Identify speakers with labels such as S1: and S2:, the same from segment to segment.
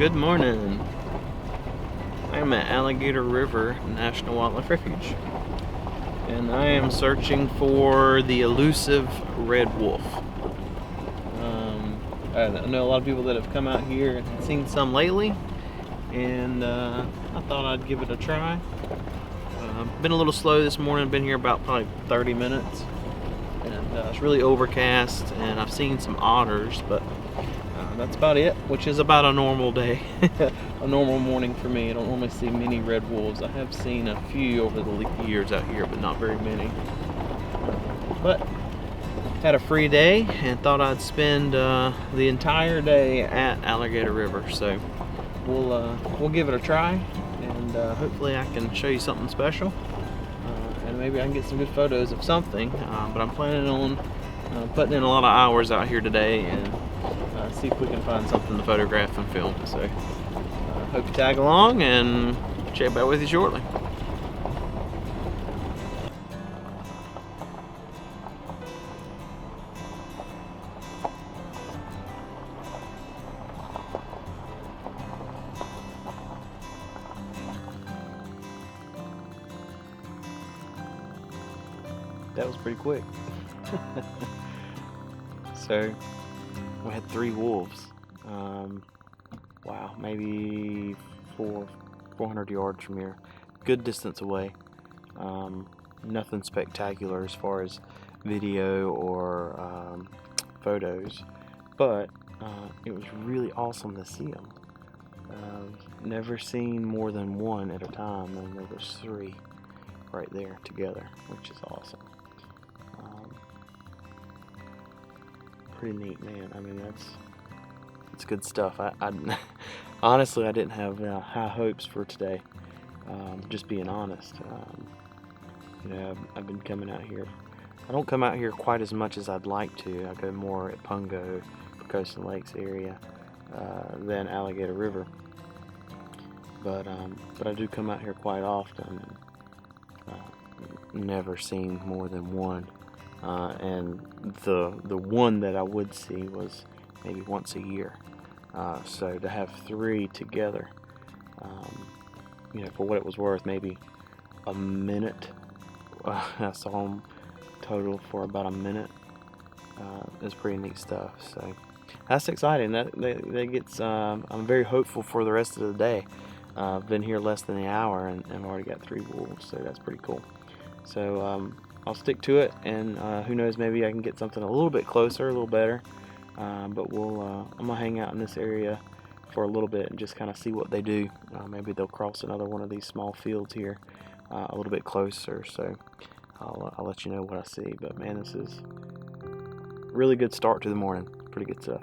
S1: Good morning. I'm at Alligator River National Wildlife Refuge, and I am searching for the elusive red wolf. I know a lot of people that have come out here and seen some lately, and I thought I'd give it a try. Been a little slow this morning, been here about probably 30 minutes, and it's really overcast, and I've seen some otters, but that's about it, which is about a normal day, a normal morning for me. I don't normally see many red wolves. I have seen a few over the years out here, but not very many. But had a free day and thought I'd spend the entire day at Alligator River, so we'll give it a try, and hopefully I can show you something special, and maybe I can get some good photos of something. But I'm planning on putting in a lot of hours out here today and see if we can find something to photograph and film. So hope you tag along, and check back with you shortly. That was pretty quick. So we had 3 wolves. Wow, maybe 400 yards from here. Good distance away. Nothing spectacular as far as video or photos, but it was really awesome to see them. Never seen more than one at a time, and there was 3 right there together, which is awesome. Pretty neat, man. I mean, it's good stuff. I honestly, I didn't have high hopes for today. Just being honest. I've been coming out here. I don't come out here quite as much as I'd like to. I go more at Pungo, Coast and Lakes area than Alligator River. But I do come out here quite often. Never seen more than one. And the one that I would see was maybe once a year. So to have 3 together, for what it was worth, maybe a minute. I saw them total for about a minute. It's pretty neat stuff. So that's exciting. That gets. I'm very hopeful for the rest of the day. I've been here less than an hour, and I've already got 3 wolves. So that's pretty cool. So I'll stick to it, and who knows, maybe I can get something a little bit closer, a little better. But I'm gonna hang out in this area for a little bit and just kind of see what they do. Maybe they'll cross another one of these small fields here a little bit closer. So I'll let you know what I see. But man, this is a really good start to the morning. Pretty good stuff.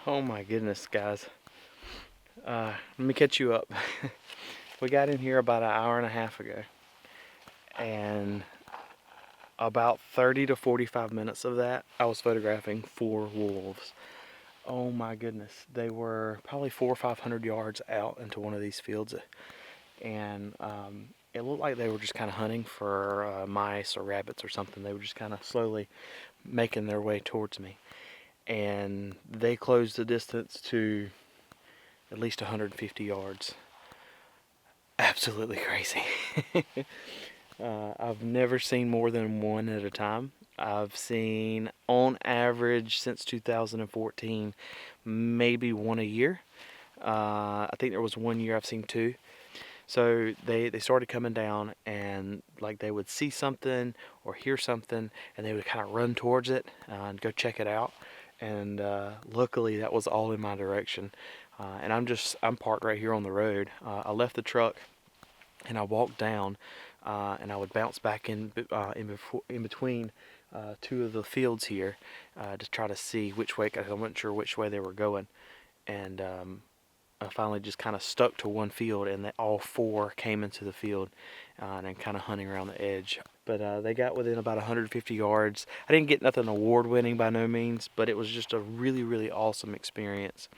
S1: Oh my goodness, guys. Let me catch you up. We got in here about an hour and a half ago, and about 30 to 45 minutes of that, I was photographing 4 wolves. Oh my goodness. They were probably 400 or 500 yards out into one of these fields, and it looked like they were just kind of hunting for mice or rabbits or something. They were just kind of slowly making their way towards me, and they closed the distance to at least 150 yards. Absolutely crazy. I've never seen more than one at a time. I've seen, on average, since 2014, maybe one a year. I think there was one year I've seen 2. So they started coming down, and like they would see something or hear something, and they would kind of run towards it and go check it out. And luckily that was all in my direction. And I'm parked right here on the road. I left the truck and I walked down, and I would bounce back in between 2 of the fields here to try to see which way, because I wasn't sure which way they were going. And I finally just kind of stuck to one field, and all 4 came into the field and kind of hunting around the edge. But they got within about 150 yards. I didn't get nothing award-winning by no means, but it was just a really, really awesome experience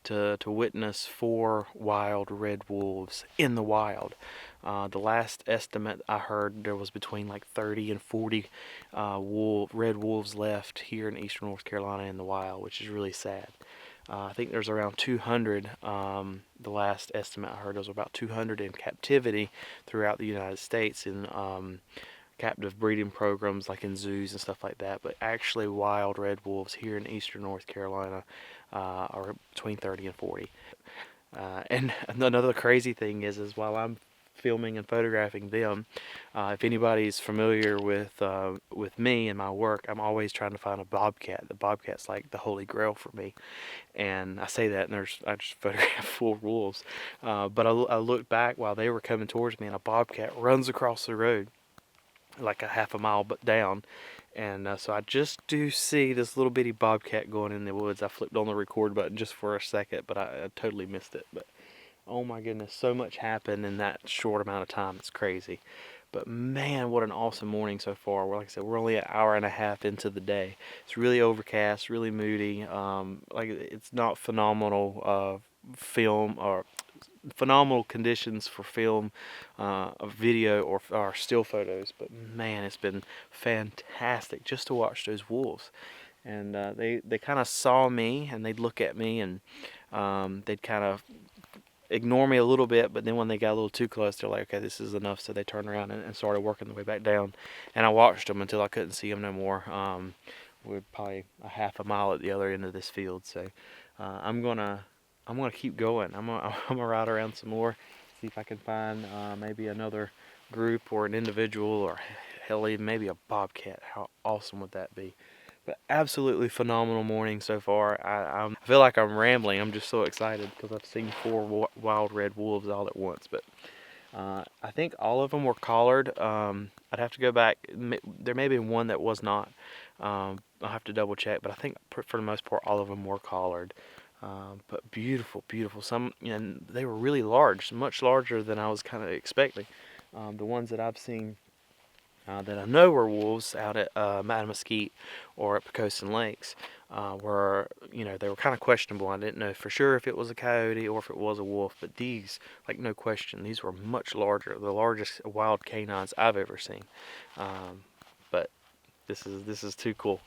S1: to witness 4 wild red wolves in the wild. The last estimate I heard, there was between like 30 and 40 red wolves left here in eastern North Carolina in the wild, which is really sad. I think there's around 200. The last estimate I heard was about 200 in captivity throughout the United States in captive breeding programs like in zoos and stuff like that. But actually wild red wolves here in eastern North Carolina are between 30 and 40. And another crazy thing is while I'm filming and photographing them, if anybody's familiar with me and my work, I'm always trying to find a bobcat. The bobcat's like the holy grail for me, and I say that, and I just photographed 4 wolves, but I looked back while they were coming towards me, and a bobcat runs across the road like a half a mile but down. And so I just do see this little bitty bobcat going in the woods. I flipped on the record button just for a second, but I totally missed it. But oh my goodness, so much happened in that short amount of time. It's crazy. But man, what an awesome morning so far. Like I said, we're only an hour and a half into the day. It's really overcast, really moody. Like it's not phenomenal film or phenomenal conditions for film, video, or still photos. But man, it's been fantastic just to watch those wolves. And they kind of saw me, and they'd look at me, and they'd kind of ignore me a little bit, but then when they got a little too close, they're like, okay, this is enough. So they turned around and started working their way back down, and I watched them until I couldn't see them no more. We're probably a half a mile at the other end of this field. So I'm gonna keep going. I'm gonna ride around some more, see if I can find maybe another group or an individual, or hell, even maybe a bobcat. How awesome would that be? But absolutely phenomenal morning so far. I feel like I'm rambling. I'm just so excited because I've seen 4 wild red wolves all at once. But I think all of them were collared. I'd have to go back. There may be one that was not. I'll have to double check. But I think for the most part, all of them were collared. But beautiful, beautiful. Some, and they were really large, much larger than I was kind of expecting. The ones that I've seen that I know were wolves out at Mesquite or at Pocosin Lakes were, they were kind of questionable. I didn't know for sure if it was a coyote or if it was a wolf, but these, like, no question, these were much larger, the largest wild canines I've ever seen. But this is too cool,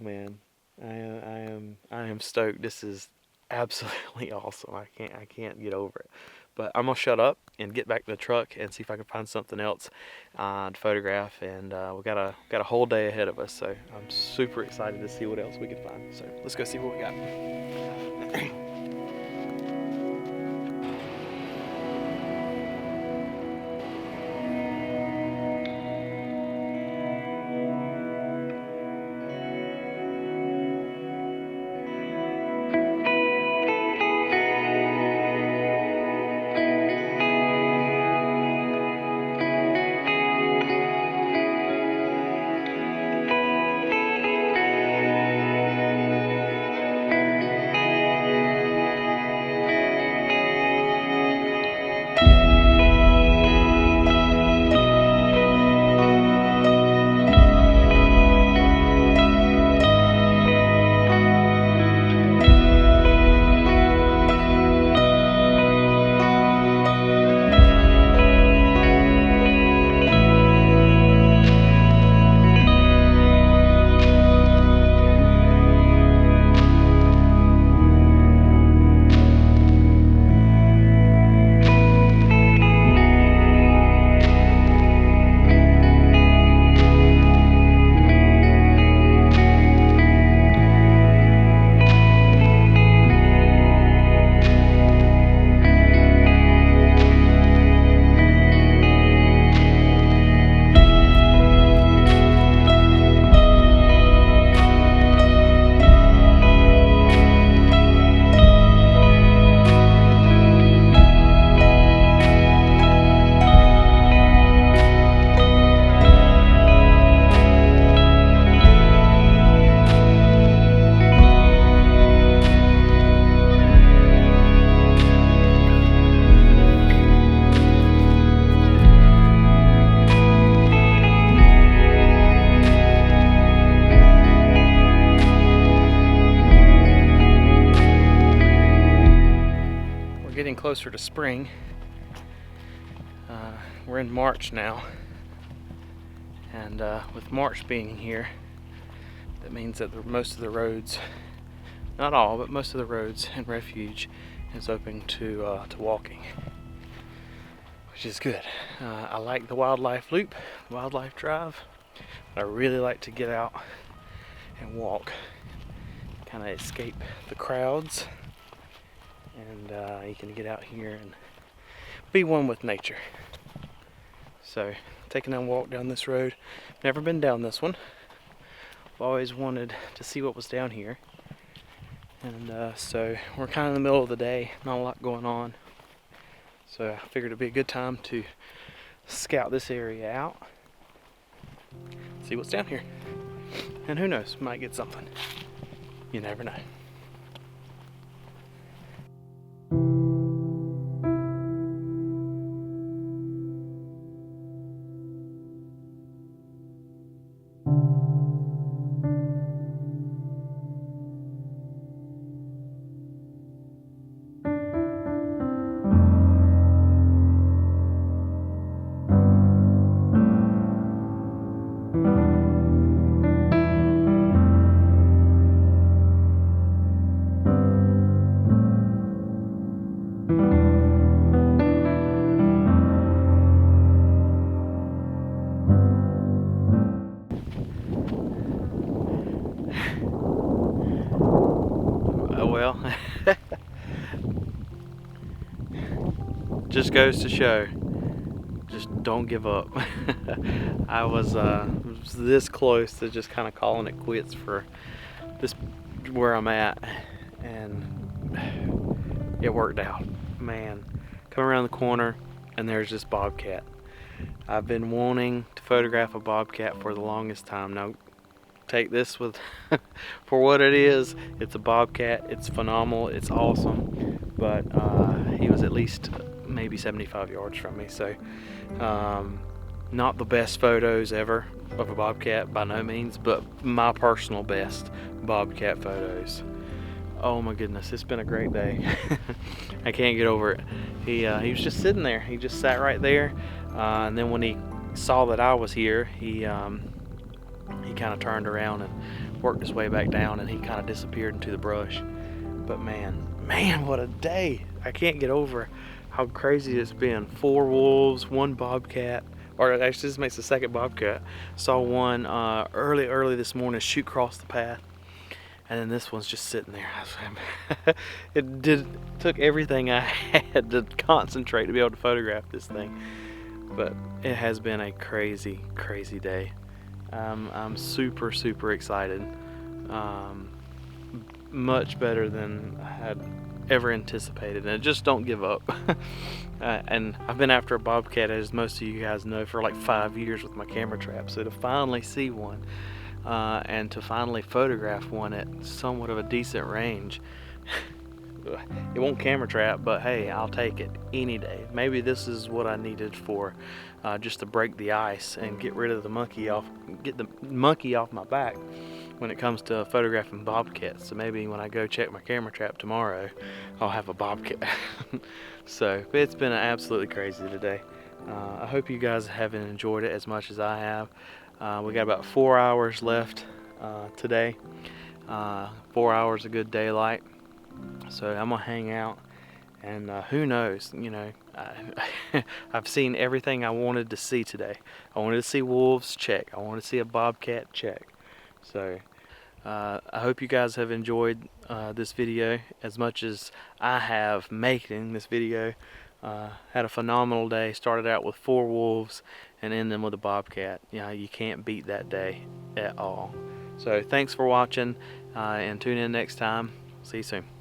S1: man. I am stoked. This is absolutely awesome. I can't get over it. But I'm gonna shut up and get back to the truck and see if I can find something else to photograph. And we got a whole day ahead of us, so I'm super excited to see what else we can find. So let's go see what we got. closer to spring. We're in March now, and with March being here, that means that most of the roads, not all, but most of the roads in Refuge is open to walking, which is good. I like the wildlife loop, wildlife drive, but I really like to get out and walk, kind of escape the crowds, and you can get out here and be one with nature. So, taking a walk down this road. Never been down this one. I've always wanted to see what was down here. And so we're kind of in the middle of the day, not a lot going on. So I figured it'd be a good time to scout this area out, see what's down here. And who knows, might get something. You never know. Well, just goes to show, just don't give up. I was this close to just kind of calling it quits for this, where I'm at, and it worked out. Man, come around the corner and there's this bobcat. I've been wanting to photograph a bobcat for the longest time. Now, take this with for what it is. It's a bobcat. It's phenomenal. It's awesome. But he was at least maybe 75 yards from me. So not the best photos ever of a bobcat by no means, but my personal best bobcat photos. Oh my goodness, it's been a great day. I can't get over it. He was just sitting there. He just sat right there, and then when he saw that I was here, he kind of turned around and worked his way back down, and he kind of disappeared into the brush. But man, what a day. I can't get over how crazy it's been. 4 wolves, 1 bobcat, or actually this makes the 2nd bobcat. Saw one early this morning shoot across the path, and then this one's just sitting there. It took everything I had to concentrate to be able to photograph this thing. But it has been a crazy day. I'm super excited. Much better than I had ever anticipated, and just don't give up. And I've been after a bobcat, as most of you guys know, for like 5 years with my camera trap. So to finally see one, and to finally photograph one at somewhat of a decent range, it won't camera trap, but hey, I'll take it any day. Maybe this is what I needed for just to break the ice and get rid of the monkey off, get the monkey off my back when it comes to photographing bobcats. So maybe when I go check my camera trap tomorrow, I'll have a bobcat. So it's been absolutely crazy today. I hope you guys have enjoyed it as much as I have. We got about 4 hours left today. 4 hours of good daylight. So I'm gonna hang out, and who knows, you know, I've seen everything I wanted to see today. I wanted to see wolves, check. I wanted to see a bobcat, check. So I hope you guys have enjoyed this video as much as I have making this video. Had a phenomenal day. Started out with 4 wolves and ended with a bobcat. You know, you can't beat that day at all. So thanks for watching, and tune in next time. See you soon.